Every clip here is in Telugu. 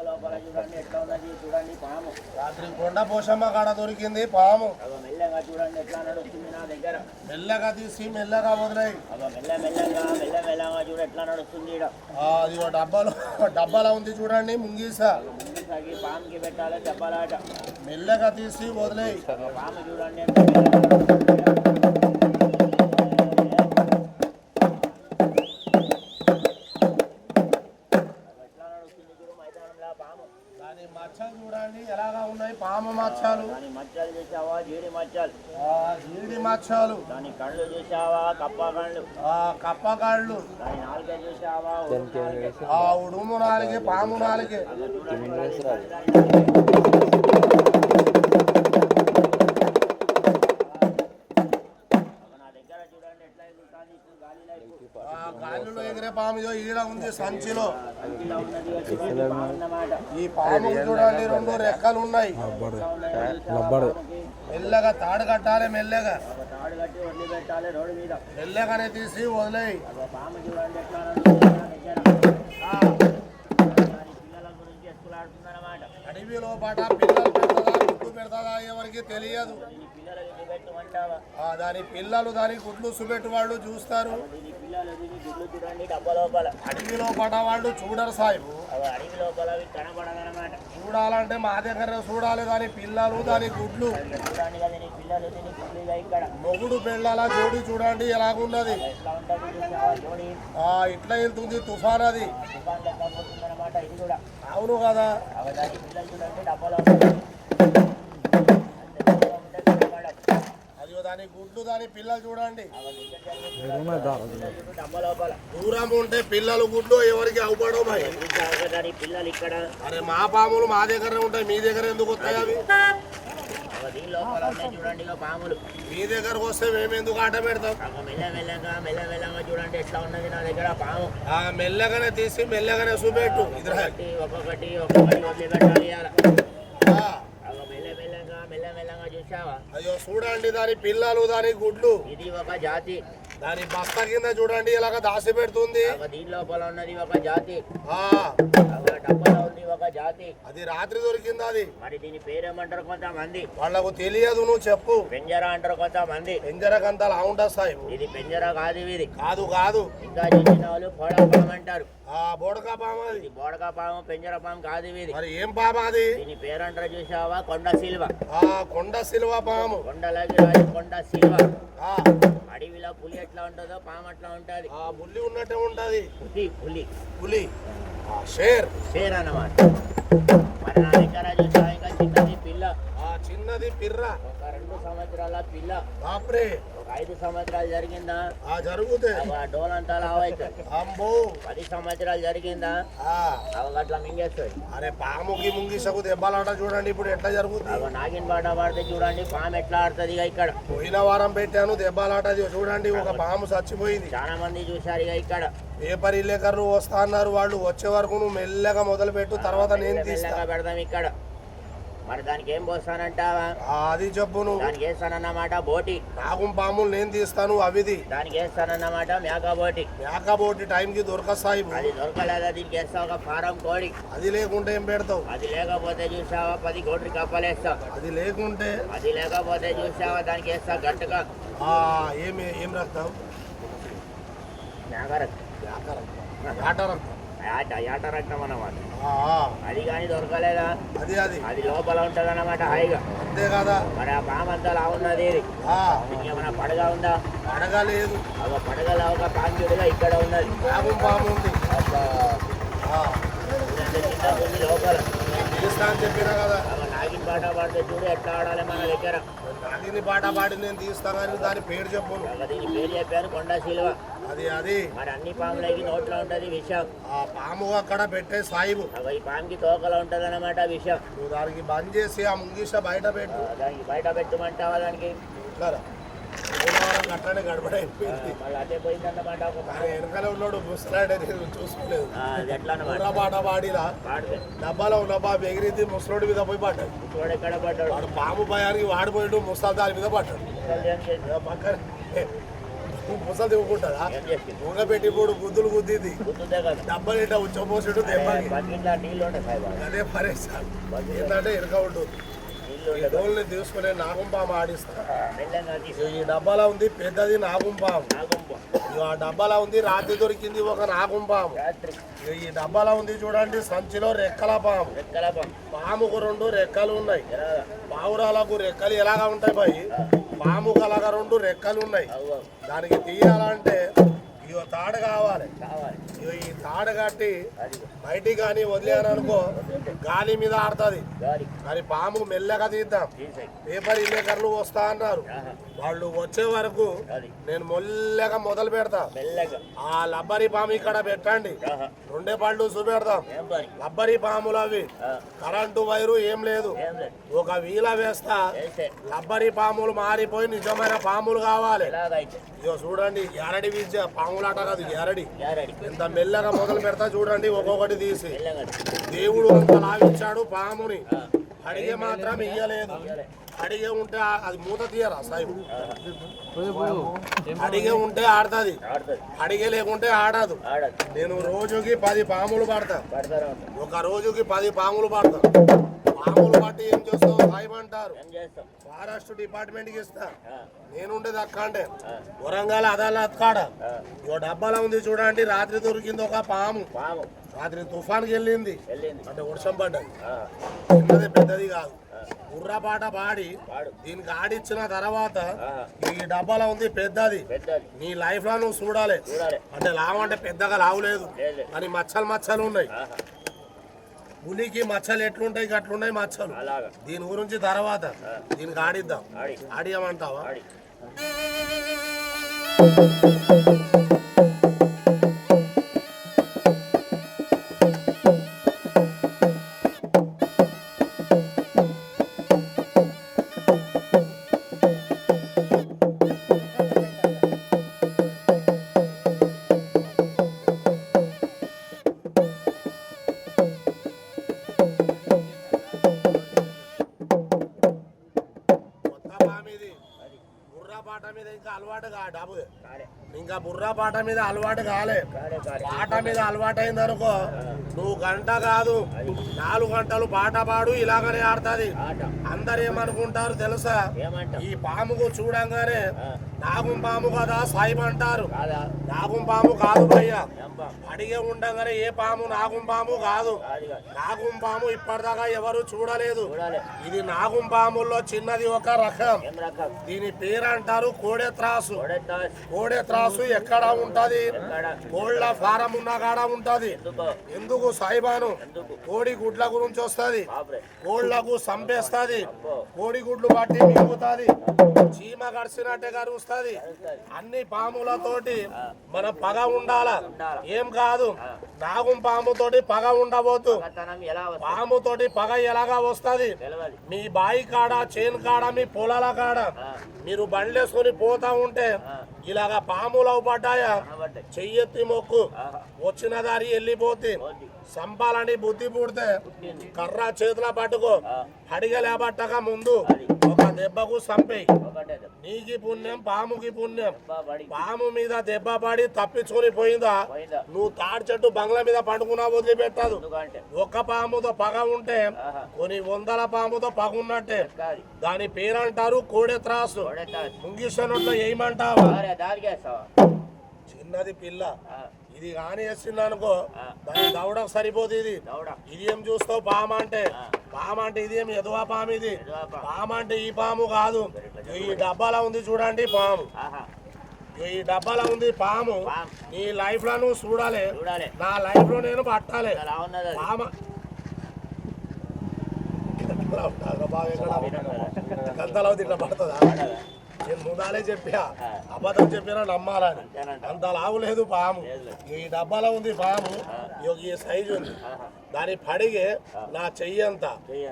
లోపల చూడండి ఎట్లా ఉన్నది చూడండి పాము. రాత్రి కొండ పోషమ్మ కాడ దొరికింది పాము. మెల్లగా చూడండి ఎట్లా నడుస్తుంది నా దగ్గర. మెల్లగా తీసి మెల్లగా వదిలేయి. మెల్లగా చూడ ఎట్లా నడుస్తుంది. అది డబ్బాలో ఉంది చూడండి ముంగీసా. ముంగీసాకి పాముకి పెట్టాలి డబ్బాలాట. మెల్లగా తీసి వదిలేయి. పాము చూడండి మచ్చలు చూడండి ఎలాగా ఉన్నాయి పాము మచ్చలు. మచ్చలు చూసావా జీడి మచ్చలు. జీడి మచ్చలు. దాని కళ్ళు చూసావా కప్ప కళ్ళు. కప్ప కళ్ళు. దాని నాలుగే చూసావా ఉడుము నాలుగే పాము నాలుగే. గాలిలో ఎగిరే పాము ఈడ ఉంది సంచిలో. ఈ పాము చూడండి 2 రెక్కలు ఉన్నాయి. మెల్లగా తాడు కట్టాలి. మెల్లగా మెల్లగానే తీసి వదిలేయి. అడవిలో పాట పిల్లలు పెడతా గుడ్లు పెడతా ఎవరికి తెలియదు. దాని పిల్లలు దాని గుడ్లు సుబెట్టు వాళ్ళు చూస్తారు. అడవిలో పడ వాళ్ళు చూడరు సాయిబు. చూడాలంటే మా దగ్గర చూడాలి. దాని పిల్లలు దాని గుడ్లు. మొగుడు పెళ్ళాల జోడి చూడండి ఎలాగున్నది. ఇట్లా వెళ్తుంది తుఫాన్. అది అవును కదా. అదిగో దాని గుడ్లు దాని పిల్లలు చూడండి. దూరం ఉంటే పిల్లలు గుడ్లు ఎవరికి అవపడవు భయ్. పిల్లలు ఇక్కడ. అరే మా పాములు మా దగ్గర ఉంటాయి. మీ దగ్గర ఎందుకు వస్తాయి అవి? చూడండి పాములు మీ దగ్గరకు వస్తే మేము ఎందుకు ఆట పెడతాం? మెల్లగా చూడండి ఎట్లా ఉన్నది నా దగ్గర పాము. మెల్లగానే తీసి మెల్లగానే చూపెట్టు. ఒక్కొక్కటి వదిలిపెట్టాలి. మెల్లగా చూసావా? అయ్యో చూడండి దాని పిల్లలు దాని గుడ్లు. ఇది ఒక జాతి. దాని బస్తా కింద చూడండి ఇలాగ దాసి పెడుతుంది. దీని లోపల ఉన్నది ఒక జాతి. డబ్బాలో ఉంది ఒక జాతి. అది రాత్రి దొరికింది. అది మరి దీని పేరేమంటారు కొంతమంది? వాళ్ళకు తెలియదు. నువ్వు చెప్పు. పెంజరా అంటారు కొంతమంది. పెంజరకంతా లావుంటా సాయి. ఇది పెంజరా కాదు. ఇది కాదు. ఇంకా చేసిన వాళ్ళు బోడకా పాము అంటారు. బోడకా పాము. ఇది బోడకా పాము పెంజరా పాము కాదు. ఇది మరి ఏం పాము అది? దీని పేరంటారు చూసావా? కొండ సిల్వ. కొండ సిల్వ పాము. కొండలకి కొండ సిల్వ. అడవిలో పులి ఎట్లా ఉంటుందో పాము అట్లా ఉంటది. పులి ఉన్నట్టే ఉంటది. పులి షేర్ అన్నమాట. మరి నా దగ్గర చూసా ఇంకా చిన్నది పిల్ల. చిన్నది పిర్ర. ఒక 2 సంవత్సరాల పిల్ల. బాప్రే. ఒక 5 సంవత్సరాలు జరిగిందా? జరుగుతుంది. డోలంతా లావైతుంది. 10 సంవత్సరాలు జరిగిందా? అట్లా మింగేస్తుంది. అరే పాముకి ముంగిసకు దెబ్బలాట చూడండి ఇప్పుడు ఎట్లా జరుగుతుంది. నాగిన పాట పాడితే చూడండి పాము ఎట్లా ఆడుతుంది. ఇక్కడ పోయిన వారం పెట్టాను దెబ్బలాట చూడండి. ఒక పాము చచ్చిపోయింది. చాలా మంది చూసారు. ఇక్కడ పేపర్ విలేకరులు వస్తా అన్నారు. వాళ్ళు వచ్చే వరకు నువ్వు మెల్లగా మొదలు పెట్టు. తర్వాత నేను తీసుకు పెడదాం ఇక్కడ. మరి దానికి ఏం పోస్తానంటావా? అది చెప్పు. నువ్వు దానికి వేస్తానన్నమాట బోటి. నాగం పాములు నేను తీస్తాను. అవిది దానికి వేస్తానన్నమాట మేక బోటి టైంకి దొరకస్తాయి. అది దొరకలేదా? దీనికి వేస్తావు ఒక ఫారం కోడి. అది లేకుంటే ఏం పెడతావు? అది లేకపోతే చూసావా 10 కోట్లు కప్పలేస్తావు. అది లేకపోతే చూసావా దానికి వేస్తా గట్టుగా. ఏం రక్తావు? యాట రక్తం అన్నమాట. అది కానీ దొరకలేదా? అది లోపల ఉంటది అన్నమాట హాయిగా. అంతే కదా. మరి ఆ పాము అంతా లావున్నది. ఏమైనా పడగ ఉందా? పడగ లేదు. పడగలా ఒక పాంచుడుగా ఇక్కడ ఉన్నది. పాము ఉంది లోపల. చెప్పినా కదా. నాగిన పాట పాడితే చూడు ఎట్లా ఆడాలి మన దగ్గర. నాగిని పాట పాడి నేను తీస్తాను కానీ దాని పేరు చెప్పు. దీని పేరు చెప్పాను కొండ సిల్వ. అది మరి అన్ని పాములకి నోట్లో ఉంటది విషం. పాము అక్కడ పెట్టే సాయిబు. ఈ పాముకి తోకలో ఉంటది అన్నమాట విషం. నువ్వు దానికి బంద్ చేసి ఆ ముంగిస బయట పెట్టు. దానికి బయట పెట్టమంటావా? దానికి అట్లనే గడపడైపోయింది. మళ్ళీ అదే పోయిందన్నమాట. వెనకాల ఉన్నాడు ముసలాడే చూసుకోలేదు. ఎట్లా పాట పాడిరా డబ్బాలో ఉన్న బాబు ఎగిరింది. ముసలోడి మీద పోయి పడ్డాడు. ముసలోడు ఎక్కడ పడ్డాడు? వాడు పాము భయానికి వాడిపోయాడు. ముసలి దాని మీద పడ్డాడు. పక్కన నువ్వు ముసలు దివ్వుకుంటారా ఏం చేస్తుంది ఊగ పెట్టి ఇప్పుడు గుద్దులు గుద్దింది గుర్తుందే కదా డబ్బలు ఇట్లా ఉచ్చపోసేటు దెబ్బకి బకెట్లో నీళ్ళు ఉంటాయి సాయిబాబా అదే పరేసాను ఏంటంటే ఇరక ఉంటుంది నీళ్ళు ఈ డోల్ని తీసుకునే నాగుంపాము ఆడిస్తా మెల్లంగా ఈ డబ్బాలో ఉంది పెద్దది నాగుంపాము నాగుంప ఆ డబ్బాలో ఉంది రాత్రి దొరికింది ఒక నాగుంపాము రాత్రి ఈ డబ్బాలో ఉంది చూడండి సంచిలో రెక్కల పాము రెక్కల పాముకు 2 రెక్కలు ఉన్నాయి ఎలాగా పావురాలకు రెక్కలు ఎలాగా ఉంటాయి బాయి పాముకు అలాగా 2 రెక్కలు ఉన్నాయి అవ్వ దానికి తీయాలంటే ఇగో తాడు కావాలి కావాలి ఇగో ఈ తాడు కట్టి అది బయటికి కానీ వదిలేననుకో గాలి మీద ఆడుతుంది గాలి కానీ పాము మెల్లగా తీద్దాం తీసాయి పేపర్ విలేకరులు వస్తా అన్నారు వాళ్ళు వచ్చే వరకు అది నేను మెల్లగా మొదలు పెడతా మెల్లగా ఆ లబ్బరి పాము ఇక్కడ పెట్టండి 2 పళ్ళు చూపెడతాం ఏం పని లబ్బరి పాములు అవి కరెంటు వైరు ఏం లేదు ఏం లేదు ఒక వీల వేస్తా వేస్తే లబ్బరి పాములు మారిపోయి నిజమైన పాములు కావాలి ఎలాగైతే ఇగో చూడండి ఎరడి విద్య పాములాట కాదు ఎరడి యారడి ఎంత మెల్లగా మొదలు పెడతా చూడండి ఒక్కొక్కటి తీసి మెల్లగా దేవుడు అంత లావిచ్చాడు పాముని అడిగే మాత్రం ఇయ్యలేదు అడిగే ఉంటే అది మూత తీయరా సాయిబు అడిగే ఉంటే ఆడుతుంది ఆడుతుంది అడిగే లేకుంటే ఆడదు ఆడదు నేను రోజుకి 10 పాములు పడతా పడతారా ఉంటాం ఒక రోజుకి 10 పాములు పడతా పాములు పట్టి ఏం చేస్తావు సాయిబు అంటారు ఏం చేస్తాం ఫారెస్ట్ డిపార్ట్మెంట్కి ఇస్తా ఆ, నేనుండేది అక్కంటే వరంగల్ అదాలత్ కాడ ఇగో డబ్బాలో ఉంది చూడండి రాత్రి దొరికింది ఒక పాము పాము రాత్రి తుఫాన్కి వెళ్ళింది వెళ్ళింది అంటే వర్షం పడ్డది ఆ, చిన్నది పెద్దది కాదు బుర్రపాట పాడి వాడు దీనికి ఆడిచ్చిన తర్వాత ఆ, ఈ డబ్బాలో ఉంది పెద్దది పెద్దది నీ లైఫ్ లో నువ్వు చూడాలి చూడాలి అంటే లావు అంటే పెద్దగా లావు లేదు లేదు కానీ మచ్చలు ఉన్నాయి ఆహా, పులికి మచ్చలు ఎట్లుంటాయి అట్లున్నాయి మచ్చలు అలాగా దీని గురించి తర్వాత దీనికి ఆడిద్దాం ఆడి ఆడియమంటావా ఆడి కొత్త పామిది బుర్రపాట మీద ఇంకా అలవాటు డబ్బు కాలే ఇంకా బుర్రపాట మీద అలవాటు కాలే కాలే కాలే పాట మీద అలవాటు అయిందనుకో నువ్వు గంట కాదు 4 గంటలు పాట పాడు ఇలాగనే ఆడుతుంది ఆట అందరు ఏమనుకుంటారు తెలుసా ఏమంటాం ఈ పాముకు చూడంగానే నాగుం పాము కదా సాయిబు అంటారు కాదా నాగుం పాము కాదు భయ్యా ఏం పాము అడిగే ఉండగానే ఏ పాము నాగుం పాము కాదు కాదు కాదు నాగుం పాము ఇప్పటిదాకా ఎవరు చూడలేదు చూడాలి ఇది నాగుం పాముల్లో చిన్నది ఒక రకం ఏం రకం దీని పేరు అంటారు కోడె త్రాసు కొడతా కోడె త్రాసు ఎక్కడ ఉంటది ఎక్కడ కోళ్ళ ఫారం ఉన్న కాడ ఉంటది ఎందుకో ఎందుకు సాయిబాను ఎందుకు కోడి గుడ్ల గురించి వస్తది బాబరే కోళ్లకు సంపేస్తది అబ్బో కోడి గుడ్లు పట్టి మింగుతుంది చీమ గడిచినట్టే కరుస్తుంది కలుస్తుంది అన్ని పాములతోటి మన పగ ఉండాల ఉండాల ఏం కాదు నాగుం పాముతోటి పగ ఉండబోతు పగతనం ఎలా వస్తుంది పాముతోటి పగ ఎలాగా వస్తది తెలవాలి మీ బాయి కాడ చేను కాడ మీ పొలాల కాడ మీరు బండ్లేసుకొని పోతా ఉంటే ఇలాగా పాములు పడ్డాయా కనబడ్డాయి చెయ్యెత్తి మొక్కు ఆహా వచ్చిన దారి వెళ్ళిపోతే పోద్ది సంపాలని బుద్ధి పుడితే పుట్టింది కర్ర చేతిలో పట్టుకో అడిగలేబట్టక ముందు అది ఒక దెబ్బకు సంపేయి ఒకటే దెబ్బ. నీకి పుణ్యం పాముకి పుణ్యం దెబ్బ పడి పాము మీద దెబ్బ పడి తప్పించుకొని పోయిందా పోయిందా నువ్వు తాడి చెట్టు బంగ్లా మీద పండుకున్నా వదిలిపెట్టదు ఎందుకంటే ఒక్క పాముతో పగ ఉంటే ఆహా కొన్ని 100 పాముతో పగ ఉన్నట్టే కాదు దాని పేరంటారు కోడె త్రాసు కొడతా ముంగిసనట్లో ఏమంటావా అరే దారికేస్తావా చిన్నది పిల్ల ఇది కానీ వేసింది అనుకో దాని దవడకు సరిపోదు ఇది దౌడ ఇది ఏం చూస్తావు పాము అంటే పాము అంటే ఇది ఏం ఎదువా పాము ఇది ఎదువా పాము అంటే ఈ పాము కాదు ఈ డబ్బాలో ఉంది చూడండి పాము ఆహా ఈ డబ్బాలో ఉంది పాము పాము. నీ లైఫ్ లో నువ్వు చూడాలి చూడాలి నా లైఫ్ లో నేను పట్టాలి ఎలా ఉన్నది అది పామ గంతలో ఇట్లా పడుతుందా పడదా? నేను ముందాలే చెప్పా ఆ. అబద్ధం చెప్పినా నమ్మాలని అంతేనంట అంత లావు లేదు పాము లేదు. ఈ డబ్బాలో ఉంది పాము ఈ సైజు ఉంది ఆహా దాని పడిగే నా చెయ్యంత.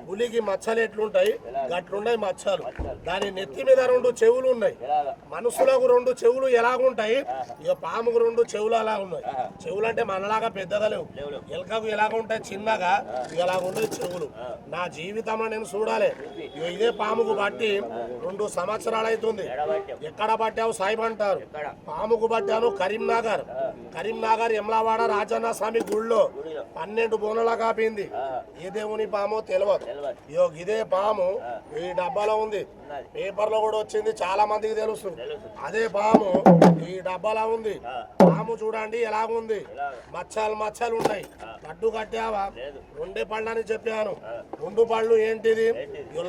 పులికి మచ్చలు ఎట్లుంటాయి గట్లున్నాయి మచ్చలు. దాని నెత్తి మీద 2 చెవులు ఉన్నాయి. మనుషులకు 2 చెవులు ఎలాగుంటాయి, ఇక పాముకు 2 చెవులు అలా ఉన్నాయి. చెవులు అంటే మనలాగా పెద్దగా లేవు, ఎలకకు ఎలాగ ఉంటాయి చిన్నగా, ఇలాగ ఉన్నాయి చెవులు. నా జీవితంలో నేను చూడాలి. ఇదే పాముకు బట్టి 2 సంవత్సరాలు అవుతుంది. ఎక్కడ పట్టావు సాయిబ్ అంటారు. పాముకు పట్టాను కరీంనగర్ ఎమ్లావాడ రాజన్న స్వామి గుళ్ళో 12 బోనలా కాపింది. ఏ దేవుని పామో తెలియదు. ఇదే పాము ఈ డబ్బాలో ఉంది, పేపర్లో కూడా వచ్చింది, చాలా మందికి తెలుస్తుంది. అదే పాము ఈ డబ్బాలో ఉంది. పాము చూడండి ఎలాగుంది, మచ్చలు ఉంటాయి. కట్టు కట్టావా? 2 పళ్ళు అని చెప్పాను. 2 పళ్ళు ఏంటిది?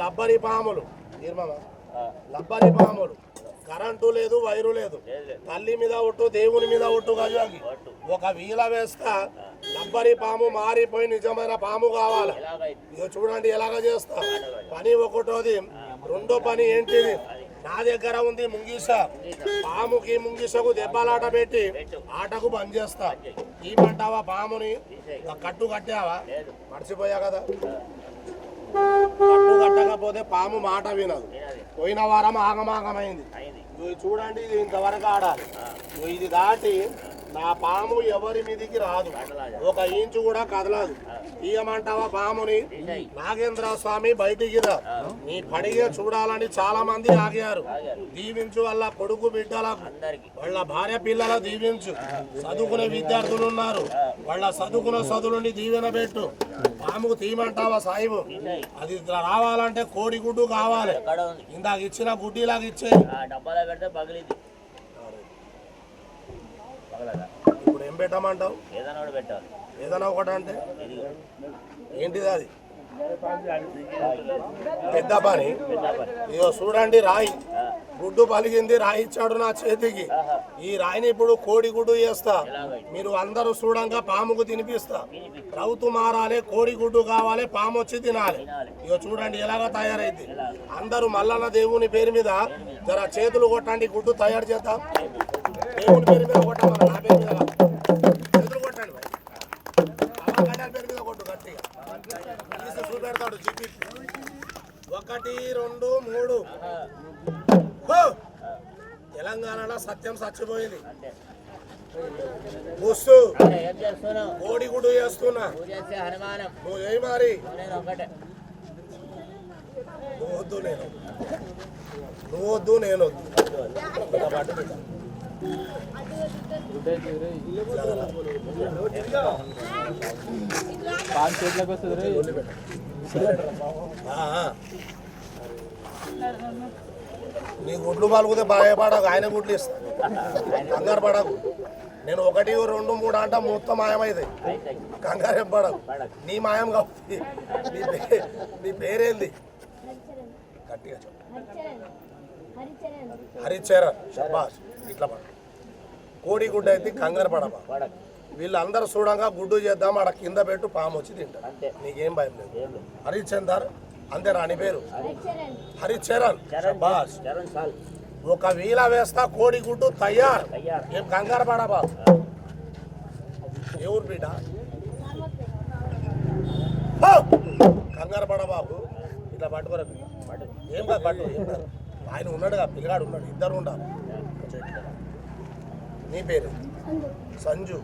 లబ్బరి పాములు, లబ్బరి పాములు. కరెంటు లేదు, వైరు లేదు. తల్లి మీద ఒట్టు, దేవుని మీద ఒట్టు గజాకి. ఒక వీల వేస్తా లబ్బరి పాము మారిపోయి నిజమైన పాము కావాలి. ఇక చూడండి ఎలాగ చేస్తా. పని ఒకటోది. 2వ పని ఏంటిది? నా దగ్గర ఉంది ముంగిస. పాముకి ముంగిసకు దెబ్బలాట పెట్టి ఆటకు బంద్ చేస్తా. ఏమంటావా? పాముని కట్టు కట్టావా? మర్చిపోయా కదా. కట్టు కట్టకపోతే పాము మాట వినదు. పోయిన వారం ఆగమాగమైంది. చూడండి, ఇది ఇంతవరకు ఆడాలి. ఇది దాటి నా పాము ఎవరి మీదికి రాదు, 1 ఇంచు కూడా కదలదు. తీయమంటావా పాముని? నాగేంద్ర స్వామి బయటికి రా, నీ పడిగే చూడాలని చాలా మంది ఆగారు. దీవించు వాళ్ళ కొడుకు బిడ్డలకు, వాళ్ళ భార్య పిల్లల దీవించు. చదువుకునే విద్యార్థులు ఉన్నారు, వాళ్ళ చదువుకున్న చదువులని దీవెన పెట్టు. పాముకు తీయమంటావా సాయిబు? అది రావాలంటే కోడి గుడ్డు కావాలి. ఇందాక ఇచ్చిన గుడ్డిలాగా ఇచ్చే. ఇప్పుడు ఏం పెట్టమంటావు? ఏదైనా ఒకటి అంటే ఏంటిది? అది పెద్ద పని. ఇగో చూడండి, రాయి గుడ్డు పలిగింది, రాయి ఇచ్చాడు నా చేతికి. ఈ రాయిని ఇప్పుడు కోడి గుడ్డు చేస్తా. మీరు అందరూ చూడంగా పాముకు తినిపిస్తా. రౌతు మారాలి, కోడి గుడ్డు కావాలి, పాము వచ్చి తినాలి. ఇగో చూడండి ఎలాగా తయారైంది. అందరూ మల్లన్న దేవుని పేరు మీద జర చేతులు కొట్టండి, గుడ్డు తయారు చేద్దాం. దేవుని పేరు మీద కొట్టమని, నా పేరు మీద చేతులు కొట్టండి. పేరు మీద కొట్టు గట్టిగా. చూపెడతాడు జీపీ. 1, 2, 3. తెలంగాణలో సత్యం చచ్చిపోయింది. బుస్సు కోడి గుడ్డు చేస్తున్నా. నువ్వు ఏ మరి? నువ్వు వద్దు, నేను వద్దు. నీ గుడ్లు పలుకుతే భయపడకు, ఆయన గుడ్లు ఇస్తా. కంగారు పడకు. నేను 1, 2, 3 అంట మొత్తం మాయమైంది. కంగారు ఏం పడకు. నీ మాయం కాబట్టి. నీ పేరేంది? గట్టిగా చెప్పు. హరిచరణ్. శబాష్. ఇట్లా పడ. కోడి గుడ్డు అయితే కంగారు పడమా. వీళ్ళందరూ చూడంగా గుడ్డు చేద్దాం, ఆడ కింద పెట్టు, పాము వచ్చి తింటారు. నీకేం భయం లేదు. హరిచందర్ అంతే రాని పేరు. హరిచరణ్. శబాష్. 1 వీల వేస్తా, కోడి గుడ్డు తయారు. ఏం కంగారు పడబా. ఎవరు బిడ్డ? కంగారు పడబాబు. ఇట్లా పట్టుకోరా. ఏం కాదు, పట్టు. ఆయన ఉన్నాడుగా, పిల్లగాడు ఉన్నాడు, ఇద్దరు ఉండాలి. నీ పేరు? సంజు.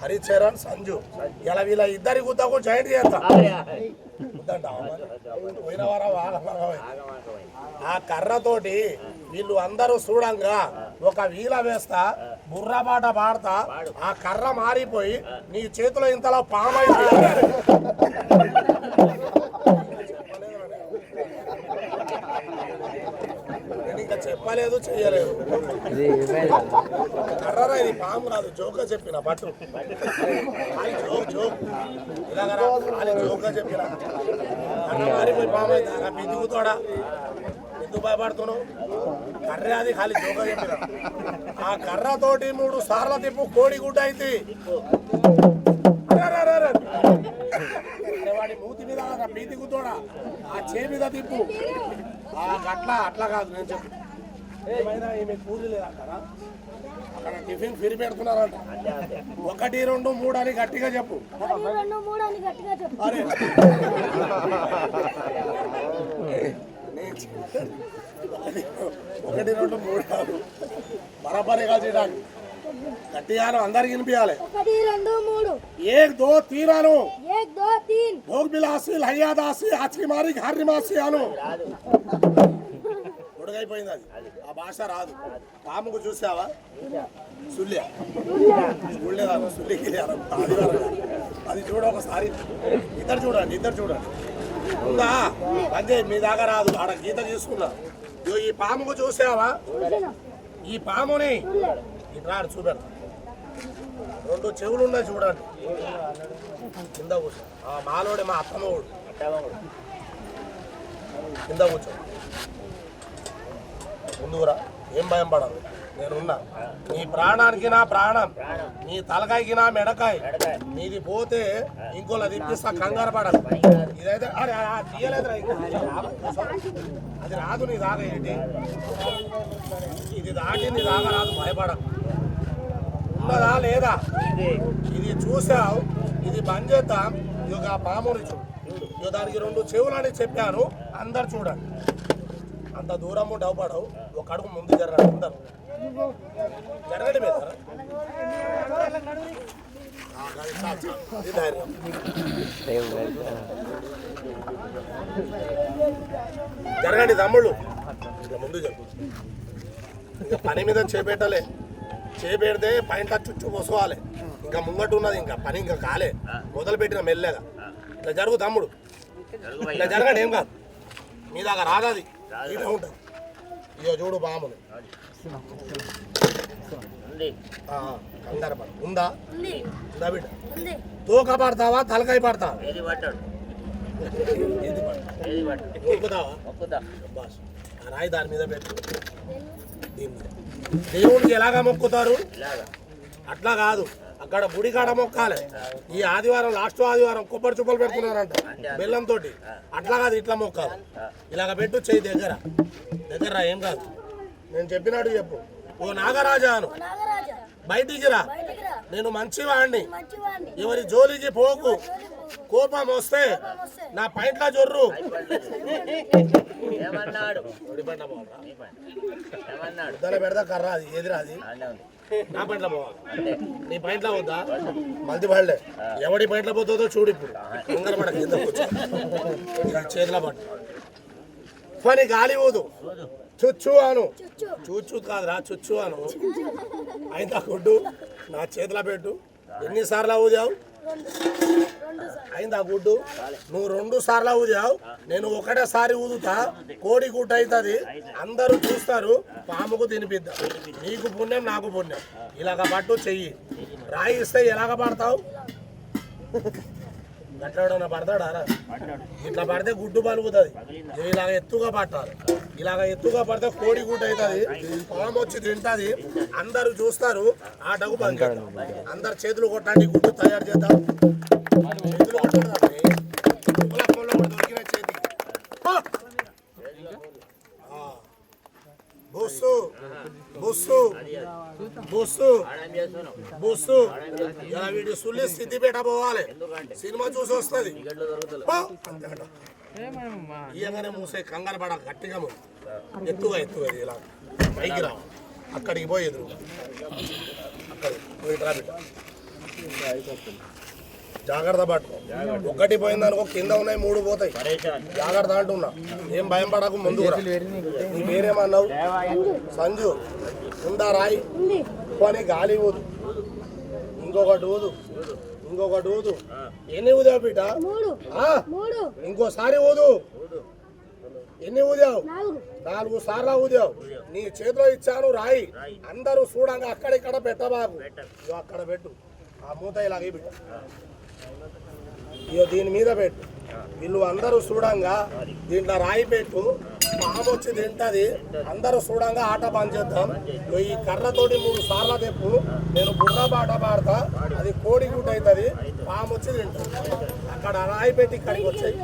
హరిచరణ్, సంజు. ఇలా వీళ్ళ ఇద్దరి గుద్దకు జాయింట్ చేస్తా. పోయిన వారం ఆ కర్రతోటి వీళ్ళు అందరూ చూడంగా 1 వీల వేస్తా, బుర్రబాట పాడతా. ఆ కర్ర మారిపోయి నీ చేతిలో ఇంతలో పామైంది. ఇంకా చెప్పలేదు, చెయ్యలేదు. కర్రరా, ఇది పాము రాదు. జోక్గా చెప్పిన పట్టు. జోక్ ఇలాగరా, జోక్గా చెప్పిన. కర్ర మారిపోయి పాము అయితే పిదుగుతాడా? ఎందుకు భయపడుతున్నావు? కర్ర అది ఖాళీ జోక్గా చెప్పిన. ఆ కర్రతోటి 3 సార్లు తిప్పు, కోడి గుడ్డ అయితే. వాడి మూతి మీద పీతిగుతోడా, ఆ చే మీద తిప్పు. అట్లా కాదు, నేను చెప్పు. ఏమైనా ఈమె కూలి లేదా కదా? అక్కడ టిఫిన్ ఫిరి పెడుతున్నారంట. 1 2 3 అని గట్టిగా చెప్పు. అరే 1 2 3 కాదు, బరాబరే కాదు చేయడానికి. గట్టిగా అందరికి వినిపించాలి. 1 2 3 1 2 3 అను. 1 2 3 భోగ్ బిలాసి లయ్యాదాసి ఆచి మారి ఘర్రి మాసి అను. పొడుగైపోయింది అది, ఆ భాష రాదు. పాముకు చూసావా? సుల్లి చూడలేదా? సుల్లికి అది చూడ ఒకసారి. ఇద్దరు చూడండి. ఉందా? అంతే, మీ దాకా రాదు. ఆడ గీత తీసుకున్నా. ఈ పాముకు చూసావా? ఈ పాముని ఇట్లా చూపెడతా. 2 చెవులు ఉన్నాయి చూడండి. కింద కూర్చో. మాలోడే మా అత్తమ్మోడు కింద కూర్చో. ముందుకురా, ఏం భయం పడదు, నేనున్నా. నీ ప్రాణానికి నా ప్రాణం, నీ తలకాయకి నా మెడకాయ. నీది పోతే ఇంకోలా తిప్పిస్తా, కంగారు పడదు. ఇదైతే అరే తీయలేదురా, అది రాదు. నీ దాకా ఏంటి? ఇది దాటి నీ దాకా రాదు, భయపడదు. ఉన్నదా లేదా? ఇది చూసావు, ఇది బంద్ చేద్దాం. ఇక పాముని చూడు. ఇక దానికి 2 చెవులు అని చెప్పాను, అందరు చూడండి. అంత దూరము డౌపడవు, ఒక అడుగు ముందు జరగండి. అందరు జరగండి మీద జరగండి తమ్ముళ్ళు, ఇక ముందు జరుగు. ఇక పని మీద చేపెట్టలే, చేపెడితే పైన చుట్టూ పోసుకోవాలి. ఇంకా ముంగట్టు ఉన్నది, ఇంకా పని ఇంకా కాలే, మొదలు పెట్టిన మెల్లగా. ఇట్లా జరుగు తమ్ముడు, ఇట్లా జరగండి. ఏం కాదు, మీ దాకా రాదది, ఇట్లా ఉంటుంది. ఇక చూడు పాముని. కంగారు పడ. ఉందా? ఉందా బిడ్డ? తోక పడతావా, తలకాయ పడతావా? రాయి దాని మీద పెట్టు. దేవుడికి ఎలాగా మొక్కుతారు? అట్లా కాదు, అక్కడ గుడి కాడ మొక్కాలి. ఈ ఆదివారం, లాస్ట్ ఆదివారం కొబ్బరి చుప్పలు పెడుతున్నారంట బెల్లంతో. అట్లా కాదు, ఇట్లా మొక్కాలి. ఇలాగ పెట్టు, చెయ్యి దగ్గర ఏం కాదు. నేను చెప్పినట్టు చెప్పు. ఓ నాగరాజా అను, బయటికి రా, నేను మంచివాడిని, ఎవరి జోలికి పోకు, కోపం వస్తే నా పైంట్లా జొర్రు. పెడతా కర్ర, అది ఎదురా, అది నా పైంట్లో పోవాలి. నీ పైంట్లో పోద్దా? మల్ది పడలే, ఎవడి పైంట్లో పోతుందో చూడు. ఇప్పుడు ముందర పడ, కింద కూర్చో, చేతిలో పట్టు. పని గాలి ఊదు, చుచ్చు అను. చూచు కాదురా, చుచ్చు అను. అయిందా గుడ్డు? నా చేతిలో పెట్టు. ఎన్నిసార్లు ఊదావు? అయిందా గుడ్డు? నువ్వు 2 సార్లు ఊదావు, నేను ఒకటేసారి ఊదుతా. కోడి గుడ్డ అవుతుంది, అందరూ చూస్తారు. పాముకు తినిపిద్దాం. నీకు పుణ్యం, నాకు పుణ్యం. ఇలాగ పట్టు, చెయ్యి. రాయి ఇస్తే ఎలాగ పడతావు? గట్లా పడతాడా? ఇట్లా పడితే గుడ్డు పలుకుతుంది. ఇలాగ ఎత్తుగా పట్టాలి. ఇలాగ ఎత్తుగా పడితే కోడి గుడ్డు అవుతుంది, పాము వచ్చి తింటుంది, అందరూ చూస్తారు. ఆ డబ్బు బంద్ చేద్దాం. అందరు చేతులు కొట్టండి, గుడ్డు తయారు చేద్దాం. చేతులు కొట్టండి, దొరికిన చేతి బుస్సు బుస్సు బుస్సు బుస్సు. ఇలా వీడి సుల్లి సిద్దిపేట పోవాలి, సినిమా చూసి వస్తుంది. ఇయ్యగానే మూసే, కంగారు పడ, గట్టిగా ఎత్తుగా ఇలా పైకి రా. అక్కడికి పోయి ఎదురు, అక్కడికి పోయి ట్రాఫిక్. జాగ్రత్త పట్టుకో. 1 పోయిందనుకో, కింద ఉన్నాయి 3 పోతాయి. జాగ్రత్త అంటున్నా, ఏం భయం పడకు. ముందు నీ పేరేమన్నావు? సంజు. ఉందా రాయి? పని గాలి ఊదు, ఇంకొకటి ఊదు, ఇంకొకటి ఊదు. ఎన్ని ఊదావు బిడ్డ? ఇంకోసారి ఊదు. ఎన్ని ఊదావు? 4 సార్లు ఊదావు. నీ చేతిలో ఇచ్చాను రాయి, అందరూ చూడంగా అక్కడిక్కడ పెట్టబాకు. అక్కడ పెట్టు, ఆ మూత ఇలాగే బిడ్డ. ఇగో దీని మీద పెట్టు. వీళ్ళు అందరూ చూడంగా దీంట్లో రాయి పెట్టు, పాము వచ్చి తింటది. అందరూ చూడంగా ఆట బంద్ చేద్దాం. ఈ కర్రతోటి 3 సార్లు తెప్పు. నేను బుర్ర పాట పాడతా, అది కోడి గుడ్డ అవుతుంది, పాము వచ్చి తింటుంది. అక్కడ రాయి పెట్టి ఇక్కడికి వచ్చాయి.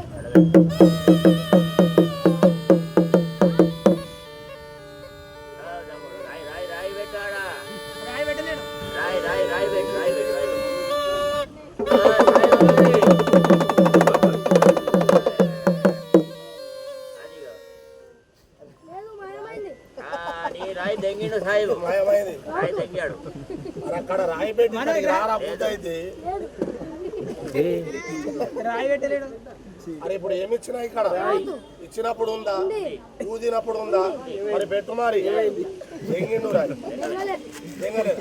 నీకు రారా పూర్తి అయితే అరే ఇప్పుడు ఏమి ఇచ్చినా ఇక్కడ ఇచ్చినప్పుడు ఉందా ఊదినప్పుడు ఉందా మరి పెట్టు మరి ఎంగిండు రాయి ఎంగలేదు